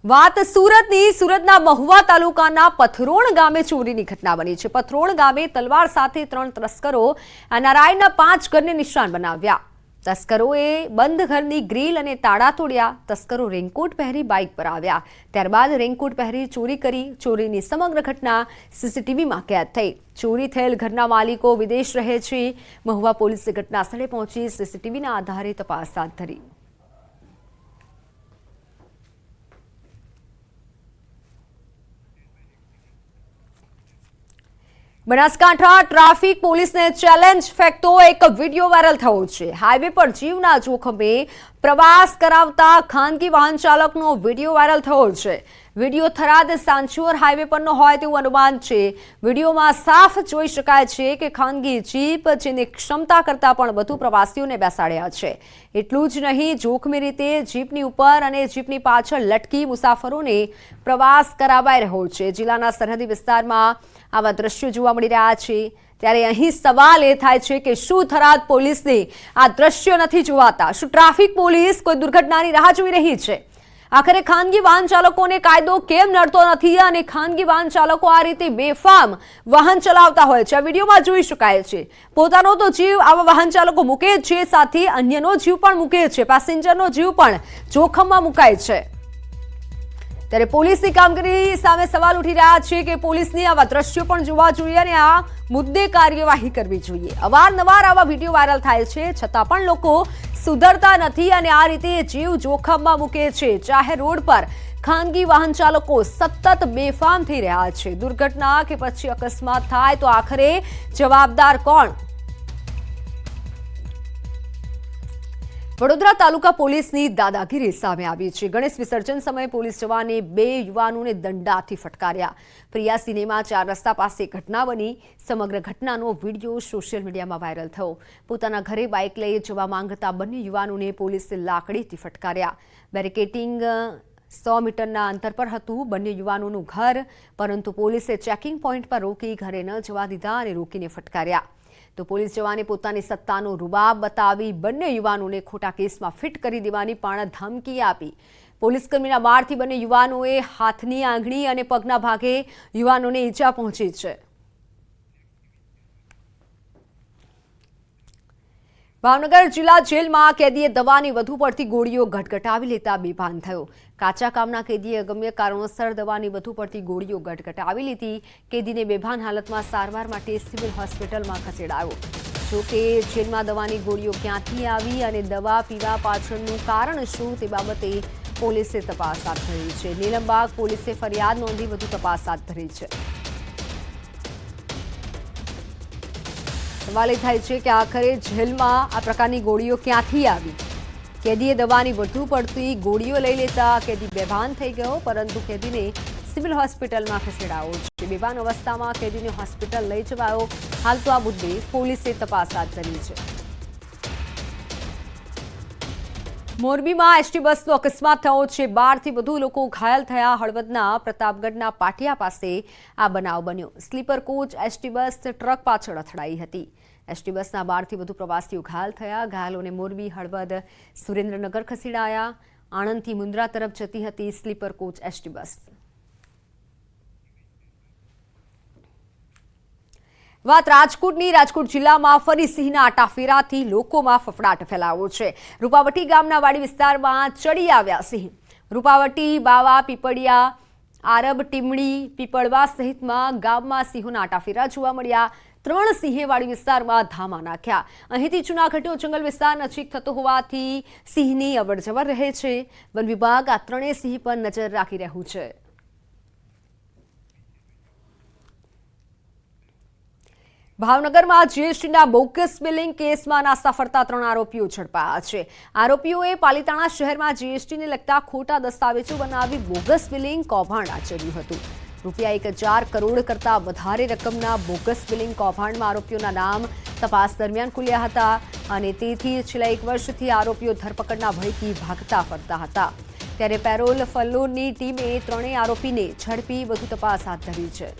વાત સુરતના મહુવા તાલુકાના પથરોણ ગામે ચોરીની ઘટના બની છે। પથરોણ ગામે તલવાર સાથે 3 તસ્કરો નારાયણના 5 ઘરને નિશાન બનાવ્યા। તસ્કરોએ બંધ ઘરની ગ્રીલ અને તાળા તોડ્યા। તસ્કરો રેનકોટ પહેરી બાઇક પર આવ્યા, ત્યારબાદ રેનકોટ પહેરી ચોરી કરી। ચોરીની સમગ્ર ઘટના સીસીટીવીમાં કેદ થઈ। ચોરી થયેલ ઘરના માલિકો વિદેશ રહે છે। મહુવા પોલીસે ઘટના સ્થળે પહોંચી સીસીટીવીના આધારે તપાસ હાથ ધરી। બનાસકાંઠા ટ્રાફિક પોલીસને ચેલેન્જ ફેંકતો એક વિડીયો વાયરલ થયો છે। હાઈવે પર જીવના જોખમે પ્રવાસ કરાવતા ખાનગી વાહન ચાલકનો વિડીયો વાયરલ થયો છે। વિડીયો થરાદ સાંચોર હાઈવે પરનો હોય તેવું અનુમાન છે। વિડીયોમાં સાફ જોઈ શકાય છે કે ખાનગી જીપ જેની ક્ષમતા કરતાં પણ વધુ પ્રવાસીઓને બેસાડ્યા છે। એટલું જ નહીં, જોખમી રીતે જીપની ઉપર અને જીપની પાછળ લટકી મુસાફરોને પ્રવાસ કરાવાઈ રહ્યો છે। જિલ્લાના સરહદી વિસ્તારમાં આવા દ્રશ્યો જોવા મળી રહ્યા છે। ત્યારે અહીં સવાલ એ થાય છે કે શું થરાદ પોલીસને આ દ્રશ્યો નથી જોવાતા? શું ટ્રાફિક પોલીસ કોઈ દુર્ઘટનાની રાહ જોઈ રહી છે? આખરે ખાનગી વાહન ચાલકોને કાયદો કેમ નડતો નથી અને ખાનગી વાહન ચાલકો આ રીતે બેફામ વાહન ચલાવતા હોય છે? આ વિડીયોમાં જોઈ શકાય છે। પોતાનો તો જીવ આવા વાહન ચાલકો મૂકે છે, સાથે અન્યનો જીવ પણ મૂકે છે, પેસેન્જરનો જીવ પણ જોખમમાં મુકાય છે। ત્યારે પોલીસની કામગીરી સામે સવાલ ઉઠી રહ્યા છે કે પોલીસની આવા દ્રશ્યો પણ જોવા જોઈએ અને આ મુદ્દે કાર્યવાહી કરવી જોઈએ। અવારનવાર આવા વિડીયો વાયરલ થાય છે, છતાં પણ લોકો સુધરતા નથી અને આ રીતે જીવ જોખમમાં મૂકે છે। જાહેર રોડ પર ખાનગી વાહન ચાલકો સતત બેફામ થઈ રહ્યા છે। દુર્ઘટના કે પછી અકસ્માત થાય તો આખરે જવાબદાર કોણ? વડોદરા તાલુકા પોલીસની દાદાગીરી સામે આવી છે। ગણેશ વિસર્જન સમયે પોલીસ જવાને 2 યુવાનોને દંડાથી ફટકાર્યા। પ્રિયા સિનેમા 4 રસ્તા પાસે ઘટના બની। સમગ્ર ઘટનાનો વિડીયો સોશિયલ મીડિયામાં વાયરલ થયો। પોતાના ઘરે બાઇક લઈ જવા માંગતા બંને યુવાનોને પોલીસે લાકડીથી ફટકાર્યા। બેરિકેડિંગ 100 મીટરના અંતર પર હતું બંને યુવાનોનું ઘર, પરંતુ પોલીસે ચેકિંગ પોઈન્ટ પર રોકી ઘરે ન જવા દીધા અને રોકીને ફટકાર્યા। તો પોલીસ જવાને પોતાની સત્તાનો રૂબાબ બતાવી બંને યુવાનોને ખોટા કેસમાં ફિટ કરી દેવાની પણ ધમકી આપી। પોલીસ કર્મીના મારથી બંને યુવાનોએ હાથની આંગળી અને પગના ભાગે યુવાનોને ઈજા પહોંચી છે। ભાવનગર જિલ્લા જેલમાં કેદીએ દવાની વધુ પડતી ગોળીઓ ગટગટાવી લેતા બેભાન થયો। કાચા કામના કેદીએ અગમ્ય કારણોસર દવાની વધુ પડતી ગોળીઓ ગટગટાવી લીધી। કેદીને બેભાન હાલતમાં સારવાર માટે સિવિલ હોસ્પિટલમાં ખસેડાયો। જો કે જેલમાં દવાની ગોળીઓ ક્યાંથી આવી અને દવા પીવા પાછળનું કારણ શું તે બાબતે પોલીસે તપાસ હાથ ધરી છે। નીલમબાગ પોલીસે ફરિયાદ નોંધી વધુ તપાસ હાથ ધરી છે। સવાલ એ થાય છે કે આખરે જેલમાં આ પ્રકારની ગોળીઓ ક્યાંથી આવી? કેદીએ દવાની વધુ પડતી ગોળીઓ લઈ લેતા કેદી બેભાન થઈ ગયો, પરંતુ કેદીને સિવિલ હોસ્પિટલમાં ખસેડાયો છે। બેભાન અવસ્થામાં કેદીને હોસ્પિટલ લઈ જવાયો। હાલ તો આ મુદ્દે પોલીસે તપાસ હાથ ધરી છે। મોરબીમાં એસટી બસનો અકસ્માત થયો છે। 12 થી વધુ લોકો ઘાયલ થયા। હળવદના પ્રતાપગઢના પાટિયા પાસે આ બનાવ બન્યો। Sleeper coach ST bus truck પાછળ અથડાઈ હતી। એસટી બસના 12 થી વધુ પ્રવાસીઓ ઘાયલ થયા। ઘાયલોને મોરબી, હળવદ, સુરેન્દ્રનગર ખસેડાયા। આણંદથી મુન્દ્રા તરફ જતી હતી સ્લીપર કોચ એસટી બસ। વાત રાજકોટની। રાજકોટ જિલ્લામાં ફરી સિંહના આટાફેરાથી લોકોમાં ફફડાટ ફેલાયો છે। રૂપાવટી ગામના વાડી વિસ્તારમાં ચડી આવ્યા સિંહ। રૂપાવટી, બાવા, પીપળિયા, આરબ, ટીમડી, પીપળવા સહિતમાં ગામમાં સિંહોના આટાફેરા જોવા મળ્યા। 3 સિંહે વાડી વિસ્તારમાં ધામા નાખ્યા। અહીંથી ચુનાગઢનો જંગલ વિસ્તાર નજીક થતો હોવાથી સિંહની અવરજવર રહે છે। વન વિભાગ આ 3 સિંહ પર નજર રાખી રહ્યું છે। ભાવનગરમાં જીએસટીના બોગસ બિલિંગ કેસમાં નાસ્તા ફરતા 3 આરોપીઓ ઝડપાયા છે। આરોપીઓએ પાલિતાણા શહેરમાં જીએસટીને લગતા ખોટા દસ્તાવેજો બનાવી બોગસ બિલિંગ કૌભાંડ આચર્યું હતું। ₹1,000 કરોડ કરતાં વધારે રકમના બોગસ બિલિંગ કૌભાંડમાં આરોપીઓના નામ તપાસ દરમિયાન ખુલ્યા હતા અને તેથી છેલ્લા 1 વર્ષથી આરોપીઓ ધરપકડના ભયથી ભાગતા ફરતા હતા। ત્યારે પેરોલ ફલ્લોની ટીમે 3 આરોપીને ઝડપી વધુ તપાસ હાથ ધરી છે।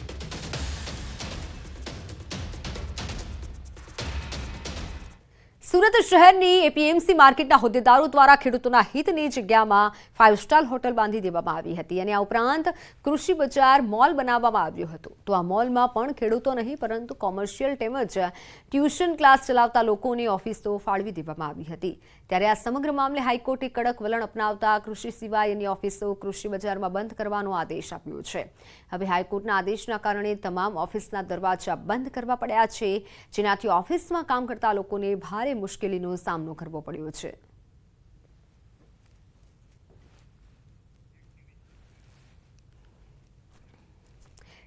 સુરત શહેરની એપીએમસી માર્કેટના હોદ્દેદારો દ્વારા ખેડૂતોના હિતની જગ્યામાં 5 સ્ટાર હોટલ બાંધી દેવામાં આવી હતી અને આ ઉપરાંત કૃષિ બજાર મોલ બનાવવામાં આવ્યો હતો। તો આ મોલમાં પણ ખેડૂતો નહીં પરંતુ કોમર્શિયલ તેમજ ટ્યુશન ક્લાસ ચલાવતા લોકોની ઓફિસો ફાળવી દેવામાં આવી હતી। ત્યારે આ સમગ્ર મામલે હાઈકોર્ટે કડક વલણ અપનાવતા કૃષિ સિવાયની ઓફિસો કૃષિ બજારમાં બંધ કરવાનો આદેશ આપ્યો છે। હવે હાઈકોર્ટના આદેશના કારણે તમામ ઓફિસના દરવાજા બંધ કરવા પડ્યા છે, જેનાથી ઓફિસમાં કામ કરતા લોકોને ભારે મુશ્કેલીનો સામનો કરવો પડ્યો છે।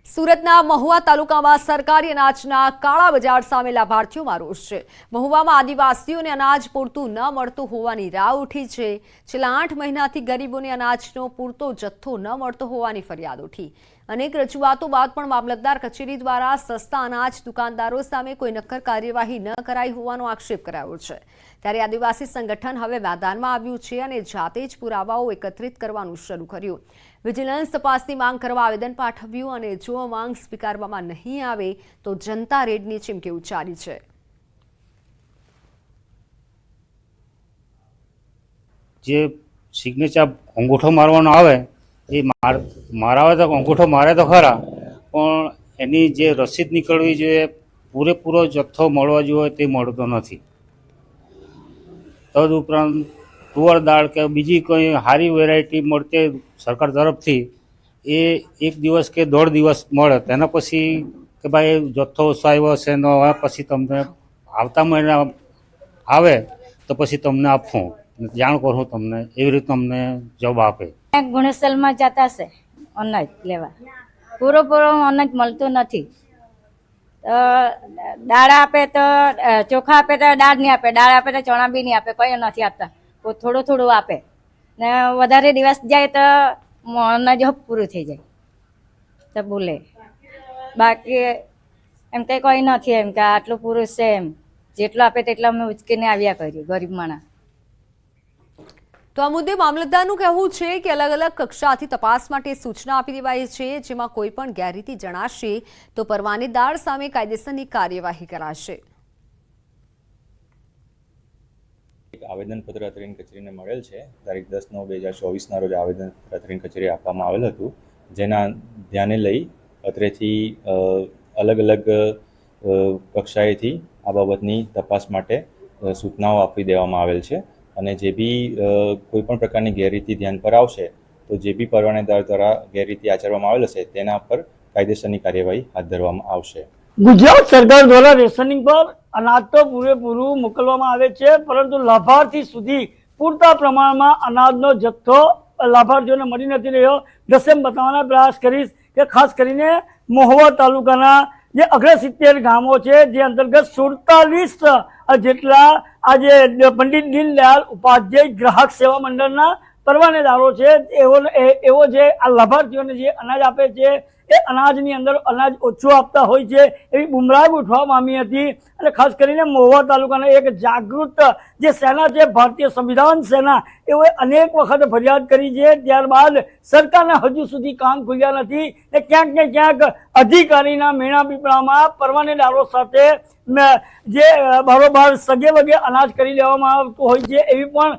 સુરતના મહુવા તાલુકામાં સરકારી અનાજના કાળા બજાર સામે લાભાર્થીઓમાં રોષ છે। મહુવામાં આદિવાસીઓને અનાજ પૂરતું ન મળતું હોવાની રાવ ઉઠી છે। છેલ્લા 8 મહિનાથી ગરીબોને અનાજનો પૂરતો જથ્થો ન મળતો હોવાની ફરિયાદ ઉઠી। અનેક રજૂઆતો બાદ પણ મામલતદાર કચેરી દ્વારા સસ્તા અનાજ દુકાનદારો સામે કોઈ નક્કર કાર્યવાહી ન કરાઈ હોવાનો આક્ષેપ કરાયો છે। ત્યારે આદિવાસી સંગઠન હવે મેદાનમાં આવ્યું છે અને જાતે જ પુરાવાઓ એકત્રિત કરવાનું શરૂ કર્યું। વિજિલન્સ તપાસની માંગ કરવા આવેદન પાઠવ્યું અને જો માંગ સ્વીકારવામાં નહીં આવે તો જનતા રેડની ચીમકી ઉચ્ચારી છે। જે સિગ્નેચર અંગૂઠો મારવાનો આવે એ મારાવે તો અંગૂઠો મારે તો ખરા, પણ એની જે રસીદ નીકળવી જોઈએ, પૂરેપૂરો જથ્થો મળવા જોઈએ તે મળતો નથી। તદ ઉપરાંત તુવર દાળ કે બીજી કોઈ સારી વેરાયટી મળતી સરકાર તરફથી એ 1 દિવસ કે 1.5 દિવસ મળે, તેના પછી કે ભાઈ જથ્થો ઓછો આવ્યો છે ન હવે પછી તમને આવતા મહિના આવે તો પછી તમને આપવું, જાણ કરું તમને, એવી રીતે અમને જવાબ આપે। ગુણેસલમાં જતા છે અનાજ લેવા, પૂરો અનાજ મળતું નથી। દાળ આપે તો ચોખા આપે તો દાળ નહીં આપે, દાળ આપે તો ચણા બી નહીં આપે, કઈ નથી આપતા, થોડું આપે ને વધારે દિવસ જાય તો અનાજ પૂરું થઈ જાય તો બોલે, બાકી એમ કઈ નથી, એમ કે આટલું પૂરું છે, એમ જેટલું આપે તેટલું અમે ઉચકીને આવ્યા કર્યું ગરીબ માણસ। તો આ મુદ્દે મામલતદારનું કહેવું છે કે અલગ અલગ કક્ષાથી તપાસ માટે સૂચના આપી દેવાઈ છે, જેમાં કોઈ પણ ગેરરીતિ જણાશે તો પરવાનેદાર સામે કાયદેસરની કાર્યવાહી કરાશે। એક આવેદનપત્ર અત્રેની કચેરીને મળેલ છે, તારીખ 10/9/2024ના રોજ આવેદનપત્ર અત્રેની કચેરી આપવામાં આવેલ હતું, જેના ધ્યાને લઈ અત્રેથી અલગ અલગ કક્ષાએથી આ બાબતની તપાસ માટે સૂચનાઓ આપી દેવામાં આવેલ છે અને જે બી કોઈ પણ પ્રકારની ગેરરીતિ ધ્યાન પર આવશે તો જે બી પરવાનેદાર દ્વારા ગેરરીતિ આચરવામાં આવેલ હશે તેના પર કાયદેસરની કાર્યવાહી હાથ ધરવામાં આવશે। ગુજરાત સરકાર દ્વારા રેશનિંગ પર અનાજ તો પૂરેપૂરું મોકલવામાં આવે છે, પરંતુ લાભાર્થી સુધી પૂરતા પ્રમાણમાં અનાજનો જથ્થો લાભાર્થીઓને મળી નથી રહ્યો। દસેમ બતાવવાના પ્રયાસ કરીશ કે ખાસ કરીને મહુવા તાલુકાના જે 70 ગામો છે, જે અંતર્ગત 47 જેટલા આજે પંડિત દીનદયાળ ઉપાધ્યાય ગ્રાહક સેવા મંડળના પરવાનેદારો છે, એવો જે આ લાભાર્થીઓને જે અનાજ આપે છે એ અનાજની અંદર અનાજ ઓછું આપતા હોય છે એવી બુમરાહ ઉઠવા પામી હતી। અને ખાસ કરીને મહુવા તાલુકાના એક જાગૃત જે સેના છે, ભારતીય સંવિધાન સેના, એઓએ અનેક વખત ફરિયાદ કરી છે, ત્યારબાદ સરકારના હજુ સુધી કામ ખુલ્યા નથી ને ક્યાંક અધિકારીના મેણા પીપળામાં પરવાનેદારો સાથે જે બારોબાર સગે વગે અનાજ કરી લેવામાં આવતું હોય છે એવી પણ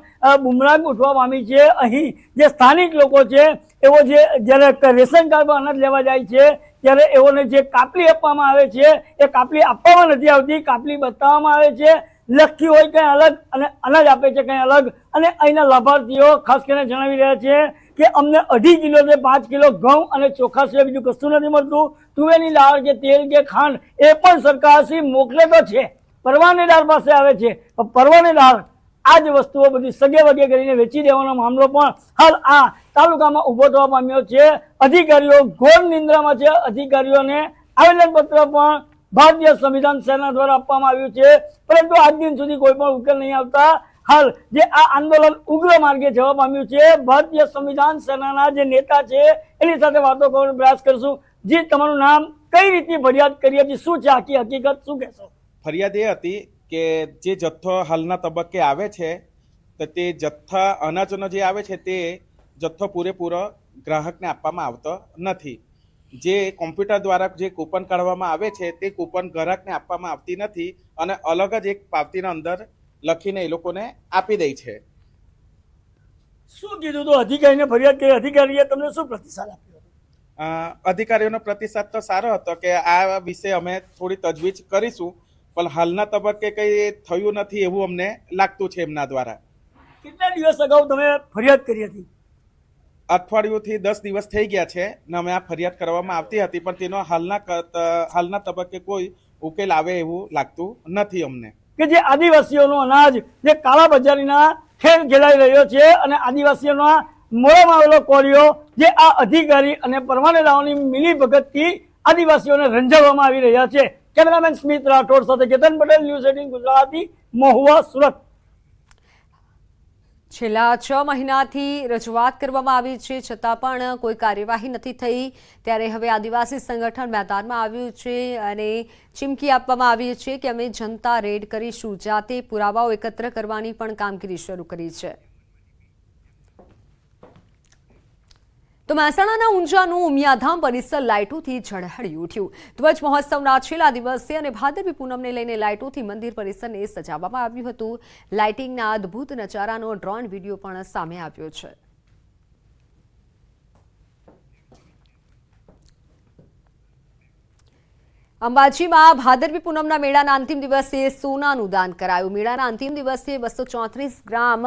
બુમરાહ ઉઠવા પામી છે। અહીં જે સ્થાનિક લોકો છે એવો જ્યારે રેશન કાર્ડ પર અનાજ લેવા જાય છે ત્યારે એઓને જે કાપલી આપવામાં આવે છે એ કાપલી આપવામાં નથી આવતી, કાપલી બતાવવામાં આવે છે, લખી હોય કંઈ અલગ અને અનાજ આપે છે કંઈ અલગ। અને અહીંના લાભાર્થીઓ ખાસ કરીને જણાવી રહ્યા છે કે અમને 2.5 કિલો કે 5 કિલો ઘઉં અને ચોખા સિવાય બીજું કશું નથી મળતું, તુવેરની દાળ કે તેલ કે ખાંડ એ પણ સરકારશ્રી મોકલે તો છે, પરવાનેદાર પાસે આવે છે, પરવાનેદાર આ જ વસ્તુઓ બધી સગે વગે કરીને વેચી દેવાનો મામલો પણ હાલ આ તાલુકામાં ઉભો થવા પામ્યો છે। અધિકારીઓ ઘોર નિંદ્રામાં છે, અધિકારીઓને આવેદનપત્ર પણ ભારતીય સંવિધાન સેના દ્વારા આપવામાં આવ્યું છે, પરંતુ આજ દિન સુધી કોઈ પણ ઉકેલ નહીં આવતા હાલ જે આ આંદોલન ઉગ્ર માર્ગે જવા પામ્યું છે। ભારતીય સંવિધાન સેનાના જે નેતા છે એની સાથે વાતો કરવાનો પ્રયાસ કરશું। જી, તમારું નામ, કઈ રીતે ફરિયાદ કરી હતી, શું છે આખી હકીકત, શું કહેશો? ફરિયાદ એ હતી કે જે જથ્થો હાલના તબક્કે આવે છે તો તે જથ્થા અનાજનો જે આવે છે તે જથ્થો પૂરેપૂરો ગ્રાહકને આપવામાં આવતો નથી। જે કોમ્પ્યુટર દ્વારા જે કૂપન કાઢવામાં આવે છે તે કૂપન ગ્રાહકને આપવામાં આવતી નથી અને અલગ જ એક પાવતીના અંદર લખીને એ લોકોને આપી દે છે. શું કીધું તો અધિકારીને ફરિયાદ કરી, અધિકારીએ તમને શું પ્રતિસાદ આપ્યો? અધિકારીઓનો પ્રતિસાદ તો સારો હતો કે આ વિશે અમે થોડી તજવીજ કરીશું, પણ હાલના તબક્કે કંઈ થયું નથી એવું અમને લાગતું છે એમના દ્વારા. કેટલા દિવસ અગાઉ તમે ફરિયાદ કરી હતી? અઠવાડિયુંથી 10 દિવસ થઈ ગયા છે ને અમે આ ફરિયાદ કરવામાં આવતી હતી, પણ તેનો હાલના તબક્કે કોઈ ઉકેલ આવે એવું લાગતું નથી અમને. કે જે આદિવાસીઓનું અનાજ જે કાળા બજારીના ખેર ઘેરાઈ રહ્યો છે અને આદિવાસીઓના મોડામાં આવેલો કોળિયો જે આ અધિકારી અને પરવાનેદારોની મિલી ભગતથી આદિવાસીઓને રંજાવવામાં આવી રહ્યા છે. કેમેરામેન સ્મિત રાઠોડ સાથે કેતન પટેલ, ન્યૂઝ 18 ગુજરાતી, મહુવા, સુરત. છેલ્લા 6 મહિનાથી રજૂઆત કરવામાં આવી છે, છતાં પણ કોઈ કાર્યવાહી નથી થઈ. ત્યારે હવે આદિવાસી સંગઠન મેદાનમાં આવ્યું છે અને ચીમકી આપવામાં આવી છે કે અમે જનતા રેડ કરીશું, જાતે પુરાવાઓ એકત્ર કરવાની પણ કામગીરી શરૂ કરી છે. તો મહેસાણાના ઊંઝાનું ઉમિયાધામ પરિસર લાઇટોથી ઝળહળી ઉઠ્યું. ધ્વજ મહોત્સવના છેલ્લા દિવસે અને ભાદરવી પૂનમને લઈને લાઇટોથી મંદિર પરિસરને સજાવવામાં આવ્યું હતું. લાઇટિંગના અદ્ભુત નજારાનો ડ્રોન વિડીયો પણ સામે આવ્યો છે. અંબાજીમાં ભાદરવી પૂનમના મેળાના અંતિમ દિવસે સોનાનું દાન કરાયું. મેળાના અંતિમ દિવસે 234 ગ્રામ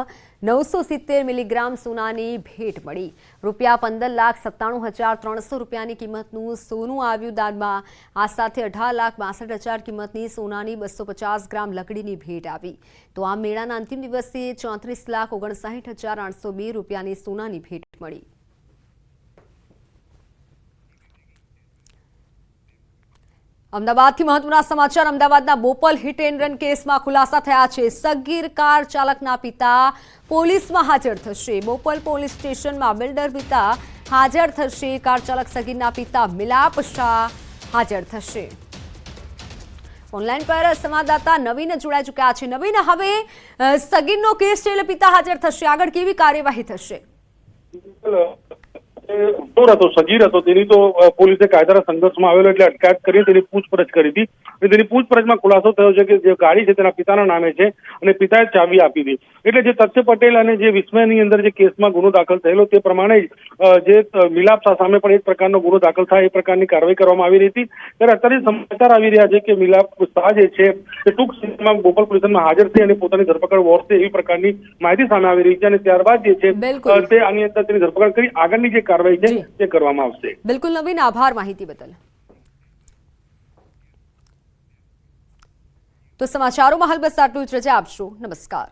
970 મિલીગ્રામ સોનાની ભેટ મળી. ₹15,97,300 રૂપિયાની કિંમતનું સોનું આવ્યું દાનમાં. આ સાથે 18,62,000 કિંમતની સોનાની 250 ગ્રામ લકડીની ભેટ આવી. તો આ મેળાના અંતિમ દિવસે 34,59,802 રૂપિયાની સોનાની ભેટ મળી. અમદાવાદથી મહત્વના સમાચાર. અમદાવાદના બોપલ હિટ એન્ડ રન કેસમાં ખુલાસા થયા છે. સગીર કાર ચાલકના પિતા પોલીસમાં હાજર થશે. બોપલ પોલીસ સ્ટેશનમાં બિલ્ડર પિતા હાજર થશે. કાર ચાલક સગીરના પિતા મિલાપ શાહ હાજર થશે. ઓનલાઈન પર સંવાદદાતા નવીન જોડાઈ ચૂક્યા છે. નવીન, હવે સગીરનો કેસ છે એટલે પિતા હાજર થશે, આગળ કેવી કાર્યવાહી થશે? હતો સગીર હતો, તેની તો પોલીસે કાયદાના સંઘર્ષમાં આવેલો એટલે અટકાયત કરી તેની પૂછપરછ કરી હતી. તેની પૂછપરછમાં ખુલાસો થયો છે કે જે ગાડી છે તેના પિતાના નામે છે અને પિતાએ ચાવી આપી હતી. એટલે જે તથ્ય પટેલ અને જે વિસ્મયની અંદર જે કેસમાં ગુનો દાખલ થયેલો તે પ્રમાણે જે મિલાપ શાહ સામે પણ એક પ્રકારનો ગુનો દાખલ થાય એ પ્રકારની કાર્યવાહી કરવામાં આવી રહી હતી. ત્યારે અત્યારે સમાચાર આવી રહ્યા છે કે મિલાપ શાહ જે છે તે ટૂંક સમયમાં બોપલ પોલીસમાં હાજર થઈ અને પોતાની ધરપકડ વોરશે એવી પ્રકારની માહિતી સામે આવી રહી છે અને ત્યારબાદ જે છે તે આની અંદર તેની ધરપકડ કરી આગળની જે કાર્યવાહી છે તે કરવામાં આવશે. બિલકુલ નવીન, આભાર માહિતી બદલ. તો સમાચારોમાં હાલ બસ આટલું જ. રજા આપશો. નમસ્કાર.